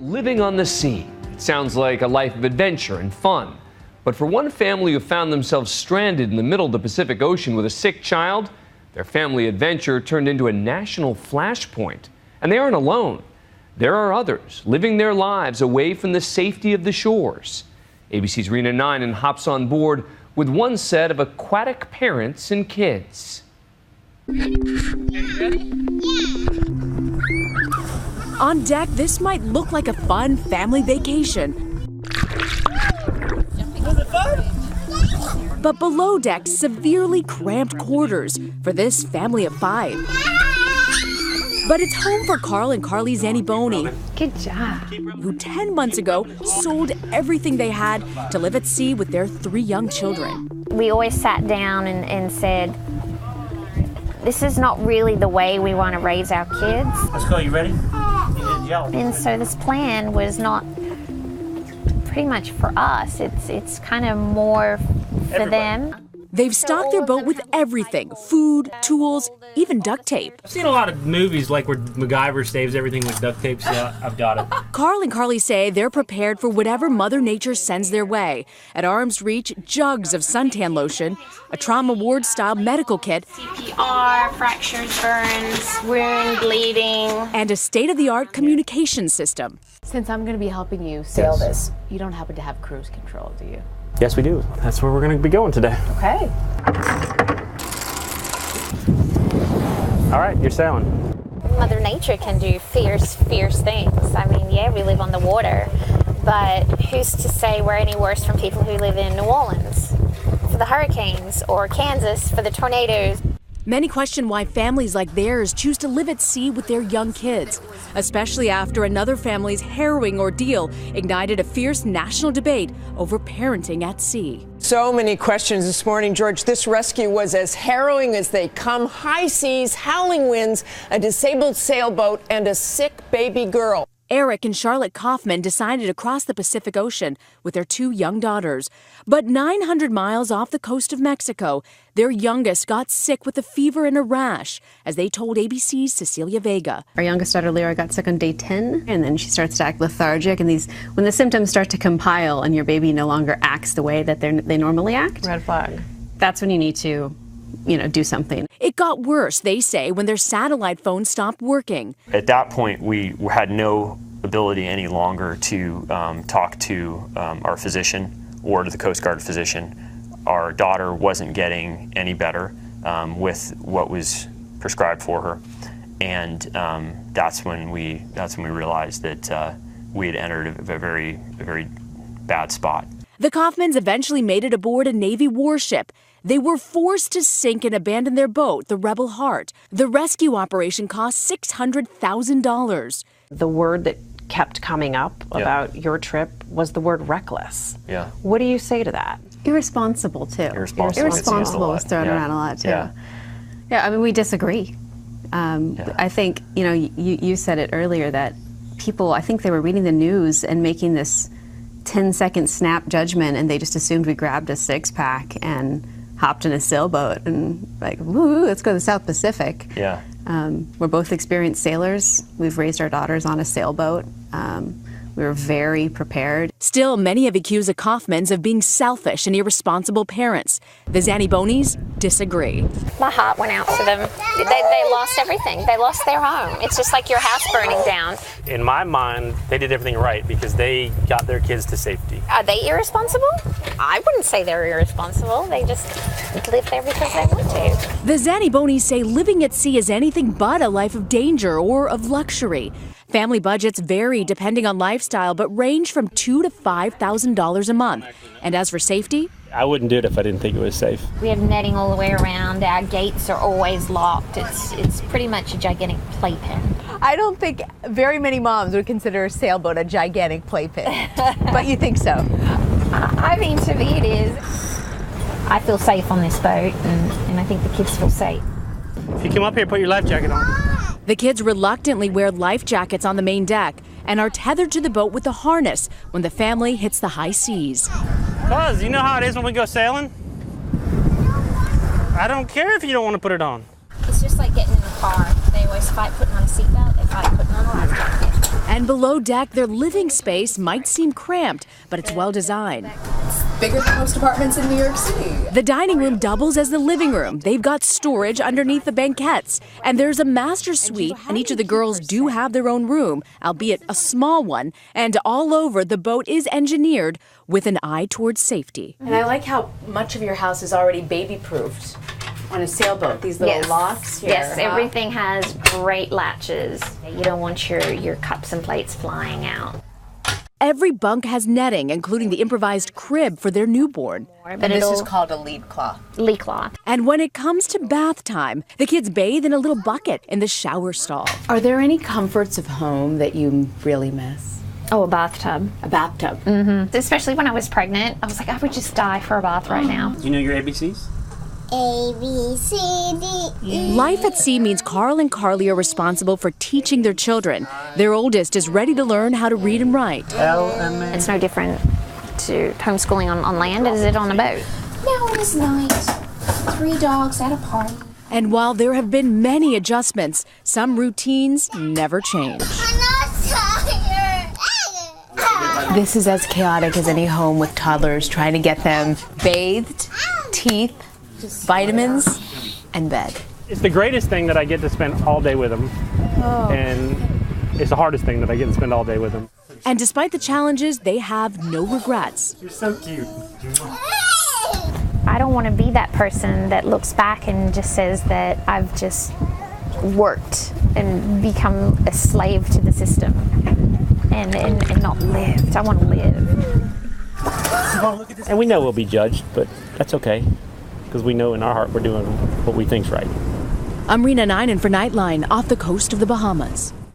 Living on the sea. It sounds like a life of adventure and fun. But for one family who found themselves stranded in the middle of the Pacific Ocean with a sick child, their family adventure turned into a national flashpoint. And they aren't alone. There are others living their lives away from the safety of the shores. ABC's Rena Ninen hops on board with one set of aquatic parents and kids. On deck, this might look like a fun family vacation. But below deck, severely cramped quarters for this family of 5. But it's home for Carl and Carly Zaniboni. Good job. Who 10 months ago sold everything they had to live at sea with their 3 young children. We always sat down and said, this is not really the way we want to raise our kids. Let's go, you ready? And so this plan was not pretty much for us. It's kind of more for them. They've stocked their boat with everything: food, tools, even duct tape. I've seen a lot of movies like where MacGyver saves everything with duct tape, so I've got it. Carl and Carly say they're prepared for whatever Mother Nature sends their way. At arm's reach, jugs of suntan lotion, a trauma ward-style medical kit, CPR, fractures, burns, wound, bleeding, and a state-of-the-art communication system. Since I'm going to be helping you sail this, you don't happen to have cruise control, do you? Yes, we do. That's where we're going to be going today. Okay. All right, you're sailing. Mother Nature can do fierce things. I mean, yeah, we live on the water, but who's to say we're any worse from people who live in New Orleans for the hurricanes or Kansas for the tornadoes? Many question why families like theirs choose to live at sea with their young kids, especially after another family's harrowing ordeal ignited a fierce national debate over parenting at sea. So many questions this morning, George. This rescue was as harrowing as they come. High seas, howling winds, a disabled sailboat, and a sick baby girl. Eric and Charlotte Kaufman decided to cross the Pacific Ocean with their 2 young daughters. But 900 miles off the coast of Mexico, their youngest got sick with a fever and a rash, as they told ABC's Cecilia Vega. Our youngest daughter, Lyra, got sick on day 10, and then she starts to act lethargic. And when the symptoms start to compile and your baby no longer acts the way that they normally act, Red flag. that's when you need to, do something. It got worse, they say, when their satellite phone stopped working. At that point, we had no ability any longer to talk to our physician or to the Coast Guard physician. Our daughter wasn't getting any better with what was prescribed for her, and that's when we realized that we had entered a very bad spot. The Kaufmans eventually made it aboard a Navy warship. They were forced to sink and abandon their boat, the Rebel Heart. The rescue operation cost $600,000. The word that kept coming up about your trip was the word reckless. Yeah. What do you say to that? Irresponsible, too. Irresponsible was thrown around a lot, too. Yeah, I mean, we disagree. I think, you said it earlier that people, I think they were reading the news and making this 10-second snap judgment, and they just assumed we grabbed a 6-pack and hopped in a sailboat and like, woo, let's go to the South Pacific. Yeah. We're both experienced sailors. We've raised our daughters on a sailboat. We were very prepared. Still, many have accused the Kaufmans of being selfish and irresponsible parents. The Zanibonis disagree. My heart went out to them. They lost everything. They lost their home. It's just like your house burning down. In my mind, they did everything right because they got their kids to safety. Are they irresponsible? I wouldn't say they're irresponsible. They just live there because they want to. The Zanibonis say living at sea is anything but a life of danger or of luxury. Family budgets vary depending on lifestyle, but range from $2,000 to $5,000 a month. And as for safety, I wouldn't do it if I didn't think it was safe. We have netting all the way around. Our gates are always locked. It's pretty much a gigantic playpen. I don't think very many moms would consider a sailboat a gigantic playpen, but you think so? I mean, to me it is. I feel safe on this boat, and I think the kids feel safe. If you come up here, put your life jacket on. the kids reluctantly wear life jackets on the main deck and are tethered to the boat with a harness when the family hits the high seas. Cuz, you know how it is when we go sailing? I don't care if you don't want to put it on. It's just like getting in the car. They always fight putting on a seatbelt. They fight putting on a life jacket. And below deck, their living space might seem cramped, but it's well designed. Bigger than most apartments in New York City. The dining room doubles as the living room. They've got storage underneath the banquettes. And there's a master suite, and each of the girls do have their own room, albeit a small one. And all over, the boat is engineered with an eye towards safety. And I like how much of your house is already baby-proofed on a sailboat. These little locks here. Yes, everything has great latches. You don't want your cups and plates flying out. Every bunk has netting, including the improvised crib for their newborn. And this is called a lead cloth. Lead cloth. And when it comes to bath time, the kids bathe in a little bucket in the shower stall. Are there any comforts of home that you really miss? Oh, a bathtub. A bathtub. Mm-hmm. Especially when I was pregnant, I was like, I would just die for a bath right now. Do you know your ABCs? A, B, C, D, E. Life at sea means Carl and Carly are responsible for teaching their children. Their oldest is ready to learn how to read and write. It's no different to homeschooling on land as it is on a boat. Now it is night. 3 dogs at a party. And while there have been many adjustments, some routines never change. I'm not tired. This is as chaotic as any home with toddlers, trying to get them bathed, teeth, vitamins, and bed. It's the greatest thing that I get to spend all day with them. And it's the hardest thing that I get to spend all day with them. And despite the challenges, they have no regrets. You're so cute. I don't want to be that person that looks back and just says that I've just worked and become a slave to the system and not lived. I want to live. And we know we'll be judged, but that's okay, because we know in our heart we're doing what we think's right. I'm Rena Ninen for Nightline, off the coast of the Bahamas.